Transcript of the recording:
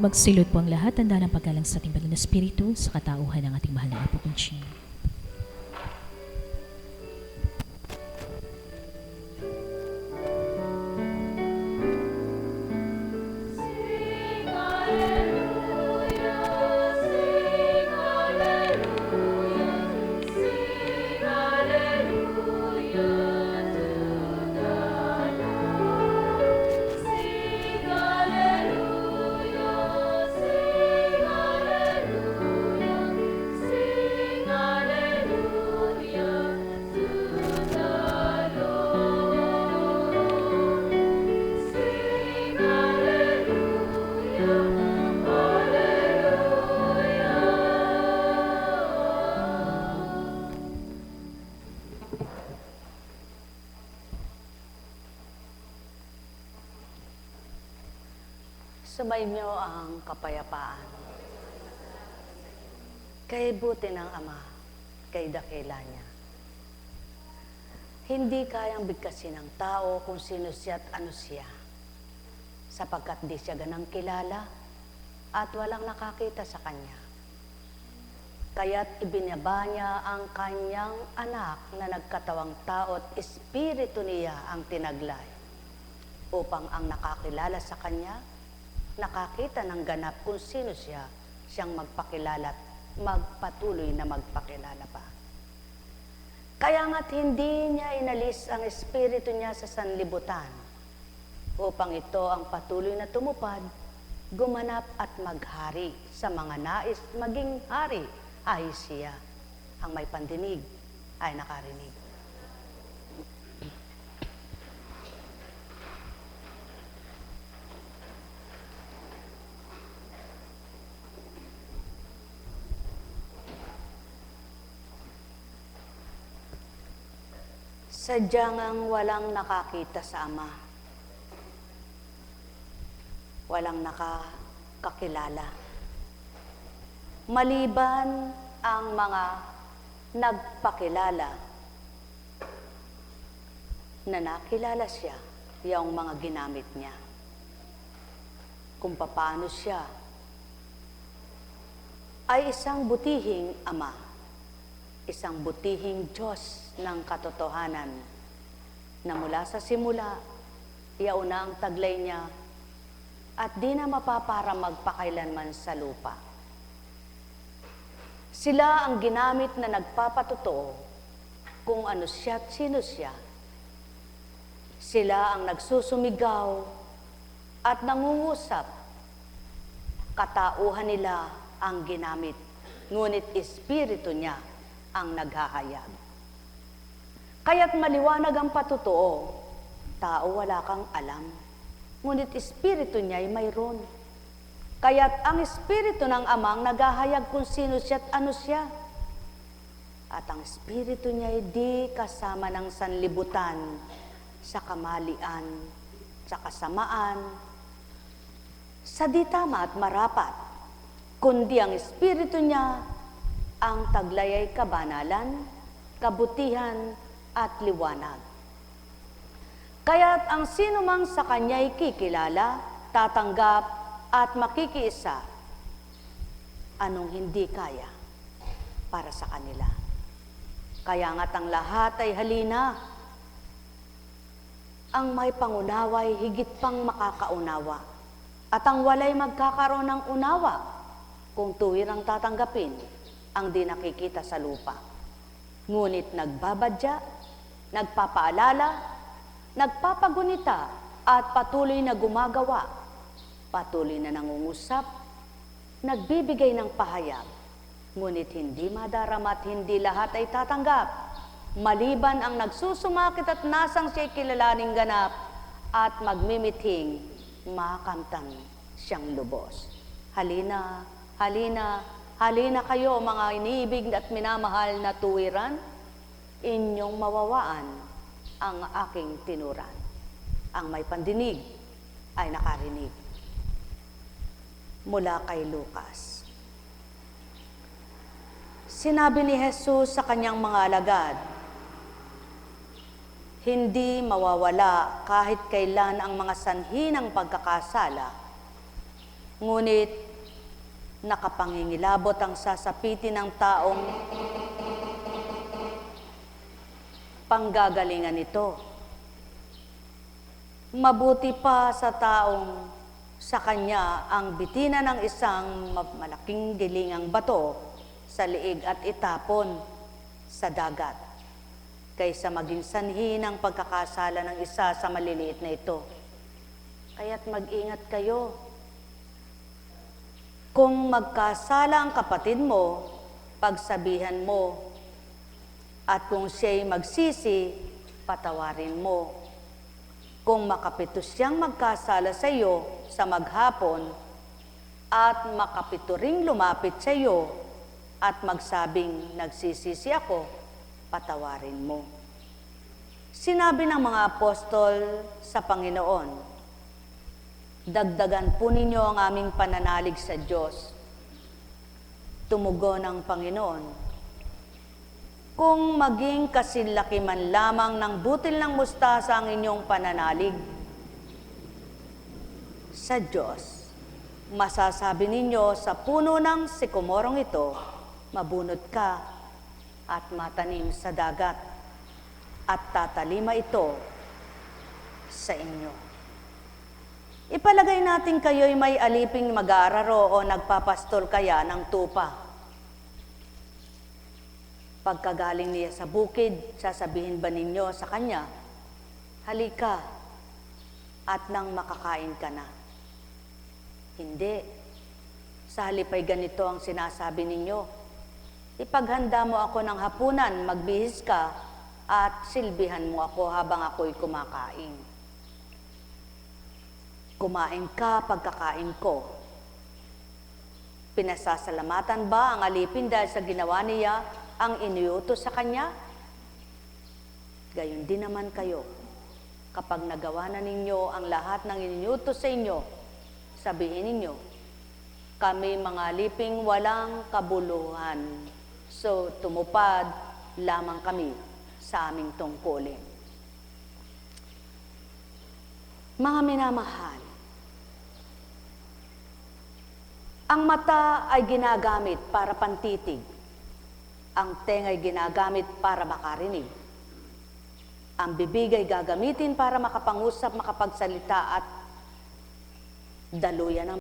Magsilod po ang lahat, tanda ng paggalang sa ating banal na espiritu sa katauhan ng ating mahal na Apo Conching. Sumainyo ang kapayapaan. Kay buti ng Ama, kay dakila niya. Hindi kayang bigkasin ng tao kung sino siya at ano siya, sapagkat di siya ganang kilala at walang nakakita sa Kanya. Kaya't ibinaba niya ang Kanyang anak na nagkatawang tao at Espiritu niya ang tinaglay, upang ang nakakilala sa Kanya nakakita ng ganap kung sino siya, siyang magpakilala at magpatuloy na magpakilala pa. Kaya nga't hindi niya inalis ang Espiritu niya sa sanlibutan, upang ito ang patuloy na tumupad, gumanap at maghari sa mga nais maging hari ay siya. Ang may pandinig ay nakarinig. Sadyang ang walang nakakita sa Ama, walang nakakakilala, maliban ang mga nagpakilala na nakilala siya, yung mga ginamit niya, kung paano siya ay isang butihing Ama, isang butihing Diyos ng katotohanan na mula sa simula, iyauna ang taglay niya at di na mapapara magpakailanman sa lupa. Sila ang ginamit na nagpapatotoo kung ano siya at sino siya. Sila ang nagsusumigaw at nangungusap. Katauhan nila ang ginamit, ngunit Espiritu niya ang naghahayag. Kaya't maliwanag ang patotoo, tao wala kang alam, ngunit Espiritu niya ay mayroon. Kaya't ang Espiritu ng Amang naghahayag kung sino siya at ano siya. At ang Espiritu niya ay di kasama ng sanlibutan sa kamalian, sa kasamaan, sa di tama at marapat, kundi ang Espiritu niya ang taglay ay kabanalan, kabutihan, at liwanag. Kaya't ang sino mang sa Kanya'y kikilala, tatanggap, at makikiisa, anong hindi kaya para sa kanila. Kaya nga't ang lahat ay halina, ang may pangunawa ay higit pang makakaunawa, at ang walay magkakaroon ng unawa kung tuwirang tatanggapin ang di nakikita sa lupa. Ngunit nagbabadya, nagpapaalala, nagpapagunita, at patuloy na gumagawa, patuloy na nangungusap, nagbibigay ng pahayag, ngunit hindi madarama at hindi lahat ay tatanggap, maliban ang nagsusumakit at nasang siya'y kilalaning ganap at magmimithing makamtang siyang lubos. Halina, halina, halina kayo mga iniibig at minamahal na tuwiran, inyong mawawaan ang aking tinuran. Ang may pandinig ay nakarinig. Mula kay Lucas. Sinabi ni Jesus sa kanyang mga alagad, hindi mawawala kahit kailan ang mga sanhi ng pagkakasala Ngunit nakapangingilabot ang sasapitin ng taong panggagalingan nito. Mabuti pa sa taong sa kanya ang bitina ng isang malaking gilingang bato sa liig at itapon sa dagat, kaysa maging sanhi ng pagkakasala ng isa sa maliliit na ito. Kaya't mag-ingat kayo. Kung magkasala ang kapatid mo, pagsabihan mo, at kung siya'y magsisi, patawarin mo. Kung makapito siyang magkasala sa iyo sa maghapon, at makapito ring lumapit sa iyo, at magsabing, nagsisisi ako, patawarin mo. Sinabi ng mga apostol sa Panginoon, dagdagan po ninyo ang aming pananalig sa Diyos. Tumugon ang Panginoon, kung maging kasilaki man lamang ng butil ng mustasa ang inyong pananalig sa Diyos, masasabi ninyo sa puno ng sikomorong ito, mabunot ka at matanim sa dagat, at tatalima ito sa inyo. Ipalagay natin kayo'y may aliping mag-aararo o nagpapastol kaya ng tupa. Pagkagaling niya sa bukid, sasabihin ba ninyo sa kanya, halika at nang makakain ka na? Hindi. Sa halip ay ganito ang sinasabi ninyo, ipaghanda mo ako ng hapunan, magbihis ka, at silbihan mo ako habang ako'y kumakain. Kumain ka pagkakain ko. Pinasasalamatan ba ang alipin dahil sa ginawa niya ang iniutos sa kanya? Gayon din naman kayo. Kapag nagawa na ninyo ang lahat ng iniutos sa inyo, sabihin ninyo, kami mga aliping walang kabuluhan, so tumupad lamang kami sa aming tungkulin. Mga minamahal, ang mata ay ginagamit para pantitig. Ang tenga ay ginagamit para makarinig. Ang bibig ay gagamitin para makapangusap, makapagsalita at daluyan ng